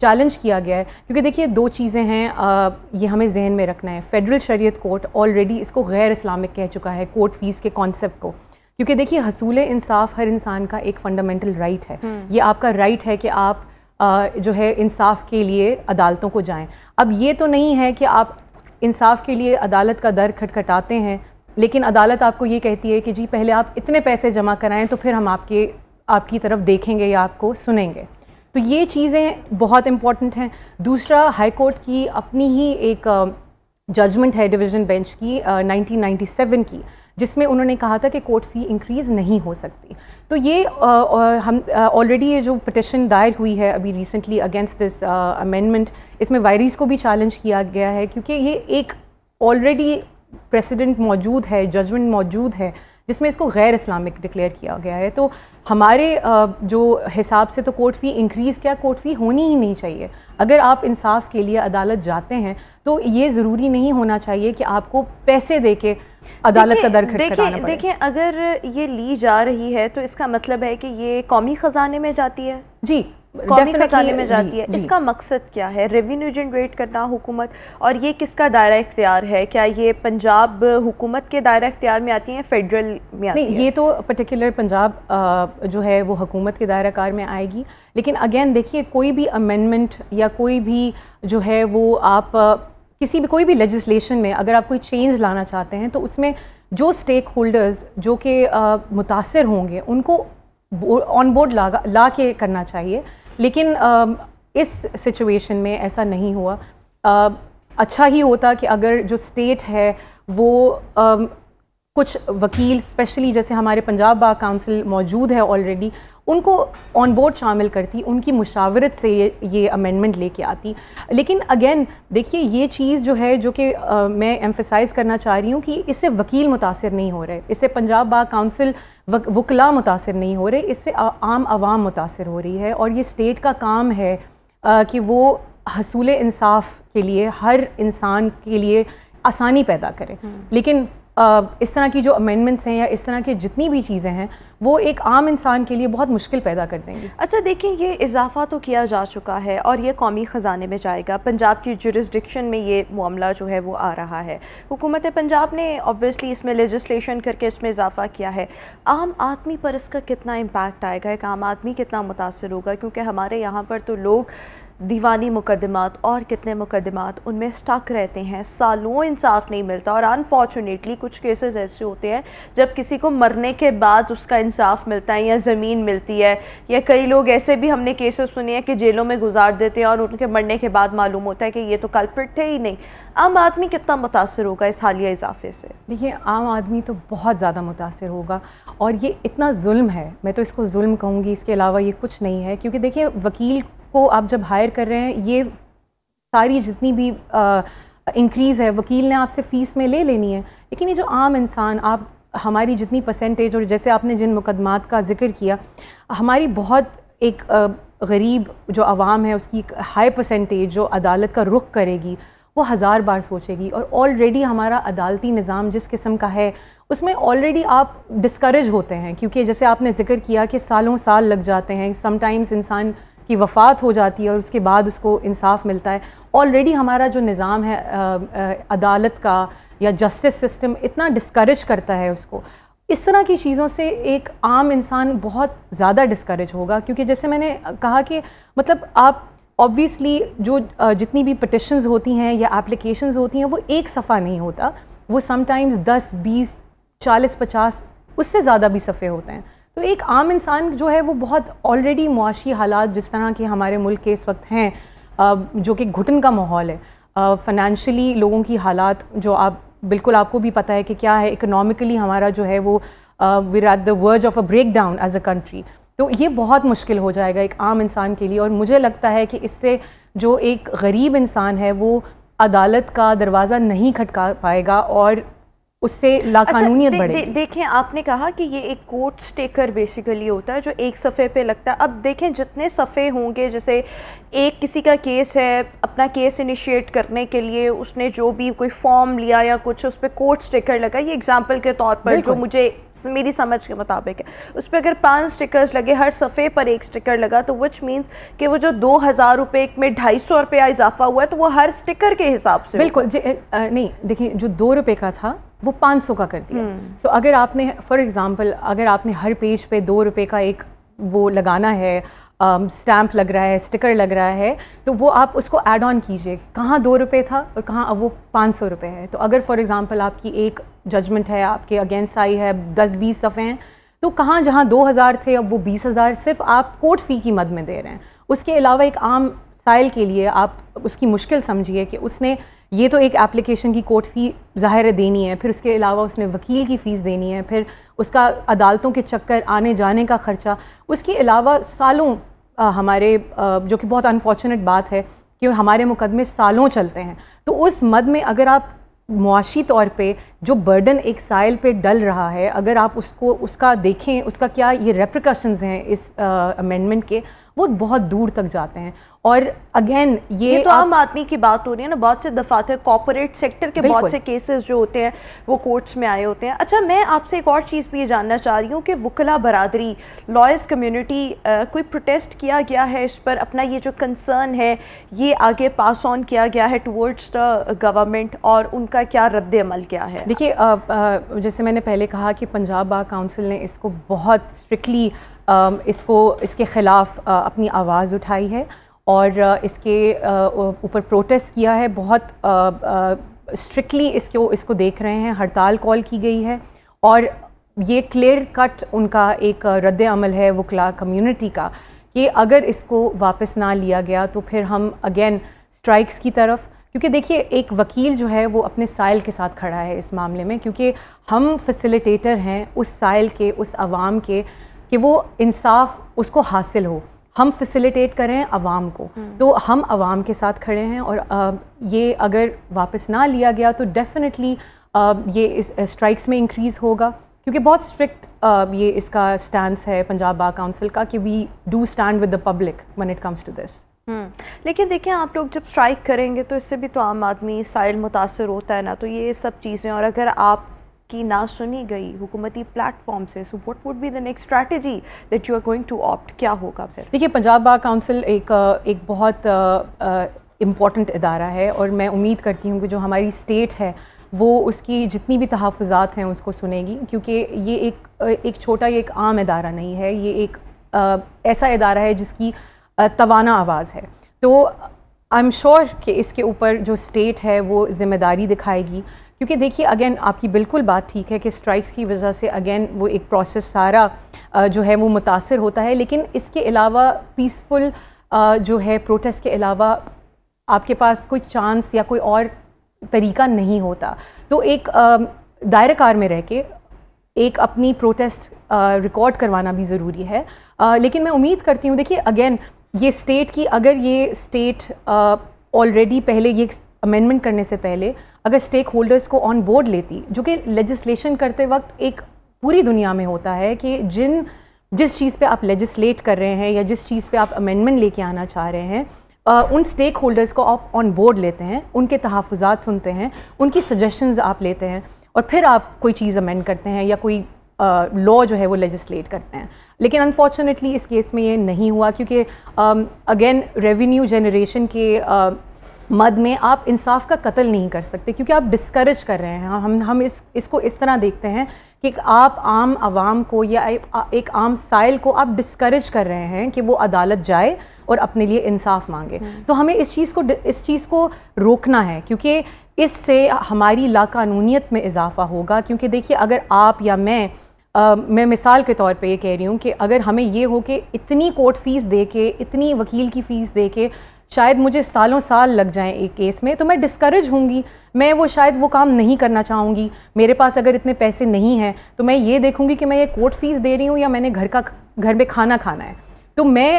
Challenge کیا گیا ہے. کیونکہ دیکھیے دو چیزیں ہیں یہ ہمیں ذہن میں رکھنا ہے. فیڈرل شریعت کورٹ آلریڈی اس کو غیر اسلامک کہہ چکا ہے کورٹ فیس کے کانسیپٹ کو. کیونکہ دیکھیے حصول انصاف ہر انسان کا ایک فنڈامنٹل رائٹ ہے. یہ آپ کا رائٹ ہے کہ آپ جو ہے انصاف کے لیے عدالتوں کو جائیں. اب یہ تو نہیں ہے کہ آپ انصاف کے لیے عدالت کا در کھٹکھٹاتے ہیں لیکن عدالت آپ کو یہ کہتی ہے کہ جی پہلے آپ اتنے پیسے جمع کرائیں تو پھر ہم آپ کی طرف دیکھیں گے یا آپ کو سنیں گے. تو یہ چیزیں بہت امپورٹنٹ ہیں. دوسرا ہائی کورٹ کی اپنی ہی ایک ججمنٹ ہے ڈویژن بینچ کی 1997 کی جس میں انہوں نے کہا تھا کہ کورٹ فی انکریز نہیں ہو سکتی. تو یہ ہم آلریڈی یہ جو پٹیشن دائر ہوئی ہے ابھی ریسنٹلی اگینسٹ دس امینڈمنٹ اس میں وائریز کو بھی چیلنج کیا گیا ہے کیونکہ یہ ایک آلریڈی پریسیڈنٹ موجود ہے, ججمنٹ موجود ہے جس میں اس کو غیر اسلامک ڈکلیئر کیا گیا ہے. تو ہمارے جو حساب سے تو کورٹ فی انکریز کیا کورٹ فی ہونی ہی نہیں چاہیے. اگر آپ انصاف کے لیے عدالت جاتے ہیں تو یہ ضروری نہیں ہونا چاہیے کہ آپ کو پیسے دے کے عدالت کا در کھٹکھٹانا پڑے. دیکھیں اگر یہ لی جا رہی ہے تو اس کا مطلب ہے کہ یہ قومی خزانے میں جاتی ہے. جی قومی خزانے میں جاتی ہے. اس کا مقصد کیا ہے؟ ریونیو جنریٹ کرنا حکومت, اور یہ کس کا دائرہ اختیار ہے؟ کیا یہ پنجاب حکومت کے دائرہ اختیار میں آتی ہیں, فیڈرل میں آتی ہیں؟ یہ تو پرٹیکولر پنجاب جو ہے وہ حکومت کے دائرہ کار میں آئے گی. لیکن اگین دیکھیے کوئی بھی امینڈمنٹ یا کوئی بھی جو ہے وہ آپ کوئی بھی لیجسلیشن میں اگر آپ کوئی چینج لانا چاہتے ہیں تو اس میں جو اسٹیک ہولڈرز جو کہ متاثر ہوں گے ان کو آن بورڈ لا کے کرنا چاہیے. لیکن اس سچویشن میں ایسا نہیں ہوا. اچھا ہی ہوتا کہ اگر جو اسٹیٹ ہے وہ کچھ وکیل اسپیشلی جیسے ہمارے پنجاب بار کاؤنسل موجود ہے آلریڈی ان کو آن بورڈ شامل کرتی, ان کی مشاورت سے یہ امینڈمنٹ لے کے آتی. لیکن اگین دیکھیے یہ چیز جو ہے جو کہ میں ایمفیسائز کرنا چاہ رہی ہوں کہ اس سے وکیل متاثر نہیں ہو رہے, اس سے پنجاب بار کاؤنسل وکلاء متاثر نہیں ہو رہے, اس سے عام عوام متاثر ہو رہی ہے. اور یہ اسٹیٹ کا کام ہے کہ وہ حصول انصاف کے لیے ہر انسان کے لیے آسانی پیدا کرے. لیکن اس طرح کی جو امینڈمنٹس ہیں یا اس طرح کی جتنی بھی چیزیں ہیں وہ ایک عام انسان کے لیے بہت مشکل پیدا کر دیں گی. اچھا دیکھیں یہ اضافہ تو کیا جا چکا ہے اور یہ قومی خزانے میں جائے گا. پنجاب کی جورسڈکشن میں یہ معاملہ جو ہے وہ آ رہا ہے. حکومت پنجاب نے اوبویسلی اس میں لیجسلیشن کر کے اس میں اضافہ کیا ہے. عام آدمی پر اس کا کتنا امپیکٹ آئے گا؟ ایک عام آدمی کتنا متاثر ہوگا؟ کیونکہ ہمارے یہاں پر تو لوگ دیوانی مقدمات اور کتنے مقدمات ان میں سٹک رہتے ہیں, سالوں انصاف نہیں ملتا. اور انفارچونیٹلی کچھ کیسز ایسے ہوتے ہیں جب کسی کو مرنے کے بعد اس کا انصاف ملتا ہے یا زمین ملتی ہے, یا کئی لوگ ایسے بھی ہم نے کیسز سنے ہیں کہ جیلوں میں گزار دیتے ہیں اور ان کے مرنے کے بعد معلوم ہوتا ہے کہ یہ تو کلپرٹ تھے ہی نہیں. عام آدمی کتنا متاثر ہوگا اس حالیہ اضافے سے؟ دیکھیے عام آدمی تو بہت زیادہ متاثر ہوگا, اور یہ اتنا ظلم ہے, میں تو اس کو ظلم کہوں گی, اس کے علاوہ یہ کچھ نہیں ہے. کیونکہ دیکھیے وکیل کو آپ جب ہائر کر رہے ہیں یہ ساری جتنی بھی انکریز ہے وکیل نے آپ سے فیس میں لے لینی ہے. لیکن یہ جو عام انسان, آپ ہماری جتنی پرسنٹیج, اور جیسے آپ نے جن مقدمات کا ذکر کیا, ہماری بہت ایک غریب جو عوام ہے اس کی ایک ہائی پرسنٹیج جو عدالت کا رخ کرے گی وہ 1000 بار سوچے گی. اور آلریڈی ہمارا عدالتی نظام جس قسم کا ہے اس میں آلریڈی آپ ڈسکریج ہوتے ہیں, کیونکہ جیسے آپ نے ذکر کیا کہ سالوں سال لگ جاتے ہیں, سم ٹائمز انسان کی وفات ہو جاتی ہے اور اس کے بعد اس کو انصاف ملتا ہے. آلریڈی ہمارا جو نظام ہے عدالت کا یا جسٹس سسٹم اتنا ڈسکریج کرتا ہے اس کو. اس طرح کی چیزوں سے ایک عام انسان بہت زیادہ ڈسکریج ہوگا. کیونکہ جیسے میں نے کہا کہ مطلب آپ آبویسلی جو جتنی بھی پٹیشنز ہوتی ہیں یا اپلیکیشنز ہوتی ہیں وہ ایک صفحہ نہیں ہوتا, وہ سم ٹائمز 10 20 40 50 اس سے زیادہ بھی صفحے ہوتے ہیں. تو ایک عام انسان جو ہے وہ بہت آلریڈی معاشی حالات جس طرح کے ہمارے ملک کے اس وقت ہیں جو کہ گھٹن کا ماحول ہے, فائنینشلی لوگوں کی حالات جو آپ بالکل آپ کو بھی پتہ ہے کہ کیا ہے, اکنامکلی ہمارا جو ہے وہ we are at the verge of a breakdown as a country. تو یہ بہت مشکل ہو جائے گا ایک عام انسان کے لیے. اور مجھے لگتا ہے کہ اس سے جو ایک غریب انسان ہے وہ عدالت کا دروازہ نہیں کھٹکا پائے گا اور اس سے لاقانونیت بڑھے گی. دیکھیں آپ نے کہا کہ یہ ایک کوٹ سٹیکر بیسیکلی ہوتا ہے جو ایک صفحے پہ لگتا ہے. اب دیکھیں جتنے صفحے ہوں گے, جیسے ایک کسی کا کیس ہے, اپنا کیس انیشیٹ کرنے کے لیے اس نے جو بھی کوئی فارم لیا یا کچھ, اس پہ کورٹ سٹیکر لگا, یہ ایگزامپل کے طور پر جو مجھے میری سمجھ کے مطابق ہے, اس پہ اگر 5 سٹیکرز لگے, ہر صفحے پر ایک سٹیکر لگا, تو وچ مینس کہ وہ جو 2000 روپے میں 250 روپیہ اضافہ ہوا ہے, تو وہ ہر سٹیکر کے حساب سے. بالکل نہیں, دیکھیں جو 2 روپے کا تھا وہ 500 کا کر دیا. تو اگر آپ نے فار ایگزامپل اگر آپ نے ہر پیج پہ 2 روپے کا ایک وہ لگانا ہے, سٹیمپ لگ رہا ہے, سٹیکر لگ رہا ہے, تو وہ آپ اس کو ایڈ آن کیجئے, کہاں 2 روپے تھا اور کہاں اب وہ 500 روپے ہے. تو اگر فار ایگزامپل آپ کی ایک ججمنٹ ہے, آپ کے اگینسٹ آئی ہے, 10-20 صفحے ہیں, تو کہاں جہاں 2000 تھے اب وہ 20000 صرف آپ کورٹ فی کی مد میں دے رہے ہیں. اس کے علاوہ ایک عام سائل کے لیے آپ اس کی مشکل سمجھیے کہ اس نے یہ تو ایک اپلیکیشن کی کورٹ فی ظاہر دینی ہے, پھر اس کے علاوہ اس نے وکیل کی فیس دینی ہے, پھر اس کا عدالتوں کے چکر آنے جانے کا خرچہ, اس کے علاوہ سالوں ہمارے جو کہ بہت انفارچونیٹ بات ہے کہ ہمارے مقدمے سالوں چلتے ہیں. تو اس مد میں اگر آپ معاشی طور پہ جو برڈن ایک سائل پہ ڈل رہا ہے, اگر آپ اس کا دیکھیں, اس کا کیا یہ ریپریکاشنز ہیں اس امینڈمنٹ کے, وہ بہت دور تک جاتے ہیں. اور اگین یہ تو عام آدمی کی بات ہو رہی ہے نا, بہت سے دفعات ہے کارپوریٹ سیکٹر کے بہت سے کیسز جو ہوتے ہیں وہ کورٹس میں آئے ہوتے ہیں. اچھا, میں آپ سے ایک اور چیز بھی یہ جاننا چاہ رہی ہوں کہ وکلا برادری, لائرز کمیونٹی, کوئی پروٹیسٹ کیا گیا ہے اس پر, اپنا یہ جو کنسرن ہے یہ آگے پاس آن کیا گیا ہے ٹورڈز دا گورنمنٹ, اور ان کا کیا رد عمل کیا ہے؟ دیکھیے جیسے میں نے پہلے کہا کہ پنجاب بار کونسل نے اس کو بہت اسٹرکٹلی اس کے خلاف اپنی آواز اٹھائی ہے اور اس کے اوپر پروٹیسٹ کیا ہے, بہت اسٹرکٹلی اس کو دیکھ رہے ہیں. ہڑتال کال کی گئی ہے اور یہ کلیئر کٹ ان کا ایک رد عمل ہے وکلا کمیونٹی کا کہ اگر اس کو واپس نہ لیا گیا تو پھر ہم اگین اسٹرائکس کی طرف, کیونکہ دیکھیے ایک وکیل جو ہے وہ اپنے سائل کے ساتھ کھڑا ہے اس معاملے میں, کیونکہ ہم فیسیلیٹیٹر ہیں اس سائل کے, اس عوام کے, کہ وہ انصاف اس کو حاصل ہو. ہم فیسیلیٹیٹ کر رہے ہیں عوام کو, تو ہم عوام کے ساتھ کھڑے ہیں. اور یہ اگر واپس نہ لیا گیا تو ڈیفینیٹلی یہ اس اسٹرائکس میں انکریز ہوگا, کیونکہ بہت اسٹرکٹ یہ اس کا سٹانس ہے پنجاب بار کونسل کا کہ we do stand with the public when it comes to this. لیکن دیکھیں آپ لوگ جب اسٹرائک کریں گے تو اس سے بھی تو عام آدمی سائل متاثر ہوتا ہے نا, تو یہ سب چیزیں, اور اگر آپ کی نہ سنی گئی حکومتی پلیٹ فارم سے, so what would be the next strategy that you are going to opt, کیا ہوگا پھر؟ دیکھیے پنجاب بار کونسل ایک بہت امپورٹنٹ ادارہ ہے, اور میں امید کرتی ہوں کہ جو ہماری اسٹیٹ ہے وہ اس کی جتنی بھی تحفظات ہیں اس کو سنے گی, کیونکہ یہ ایک چھوٹا, یہ ایک عام ادارہ نہیں ہے, یہ ایک ایسا ادارہ ہے جس کی توانا آواز ہے. تو آئی ایم شیور کہ اس کے اوپر جو اسٹیٹ ہے وہ ذمہ داری دکھائے گی, کیونکہ دیکھیے اگین آپ کی بالکل بات ٹھیک ہے کہ اسٹرائکس کی وجہ سے اگین وہ ایک پروسیس سارا جو ہے وہ متاثر ہوتا ہے, لیکن اس کے علاوہ پیسفل جو ہے پروٹیسٹ کے علاوہ آپ کے پاس کوئی چانس یا کوئی اور طریقہ نہیں ہوتا. تو ایک دائرہ کار میں رہ کے ایک اپنی پروٹیسٹ ریکارڈ کروانا بھی ضروری ہے, لیکن میں امید کرتی ہوں, دیکھیے اگین یہ اسٹیٹ کی, اگر یہ اسٹیٹ آلریڈی پہلے یہ امینڈمنٹ کرنے سے پہلے اگر اسٹیک ہولڈرز کو آن بورڈ لیتی, جو کہ لیجسلیشن کرتے وقت ایک پوری دنیا میں ہوتا ہے کہ جس چیز پہ آپ لیجسلیٹ کر رہے ہیں یا جس چیز پہ آپ امینڈمنٹ لے کے آنا چاہ رہے ہیں, ان اسٹیک ہولڈرز کو آپ آن بورڈ لیتے ہیں, ان کے تحفظات سنتے ہیں, ان کی سجیشنز آپ لیتے ہیں, اور پھر آپ کوئی چیز امینڈ کرتے ہیں یا کوئی لا جو ہے وہ لیجسلیٹ کرتے ہیں. لیکن انفارچونیٹلی اس کیس میں یہ نہیں ہوا, کیونکہ اگین ریونیو جنریشن کے مد میں آپ انصاف کا قتل نہیں کر سکتے, کیونکہ آپ ڈسکریج کر رہے ہیں. ہم اس کو اس طرح دیکھتے ہیں کہ آپ عام عوام کو یا ایک عام سائل کو آپ ڈسکریج کر رہے ہیں کہ وہ عدالت جائے اور اپنے لیے انصاف مانگے. تو ہمیں اس چیز کو روکنا ہے, کیونکہ اس سے ہماری لاقانونیت میں اضافہ ہوگا. کیونکہ دیکھیے اگر آپ یا میں مثال کے طور پہ یہ کہہ رہی ہوں کہ اگر ہمیں یہ ہو کہ اتنی کورٹ فیس دے کے, اتنی وکیل کی فیس دے کے شاید مجھے سالوں سال لگ جائیں ایک کیس میں, تو میں ڈسکریج ہوں گی, میں شاید وہ کام نہیں کرنا چاہوں گی. میرے پاس اگر اتنے پیسے نہیں ہیں تو میں یہ دیکھوں گی کہ میں یہ کورٹ فیس دے رہی ہوں یا میں نے گھر میں کھانا کھانا ہے, تو میں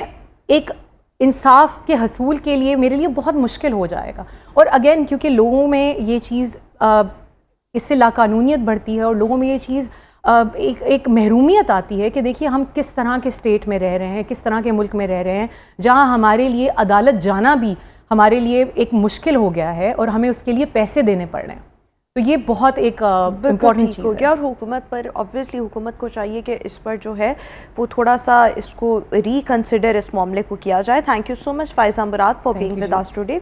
ایک انصاف کے حصول کے لیے میرے لیے بہت مشکل ہو جائے گا. اور اگین کیونکہ لوگوں میں یہ چیز اس سے لاقانونیت بڑھتی ہے اور لوگوں میں یہ چیز ایک محرومیت آتی ہے کہ دیکھیے ہم کس طرح کے اسٹیٹ میں رہ رہے ہیں، کس طرح کے ملک میں رہ رہے ہیں جہاں ہمارے لیے عدالت جانا بھی ہمارے لیے ایک مشکل ہو گیا ہے اور ہمیں اس کے لیے پیسے دینے پڑ رہے ہیں. تو یہ بہت ایک امپورٹنٹ چیز ہے. اور حکومت پر آبویسلی حکومت کو چاہیے کہ اس پر جو ہے وہ تھوڑا سا اس کو ریکنسیڈر اس معاملے کو کیا جائے. Thank you so much Faiza Murad for being with us today.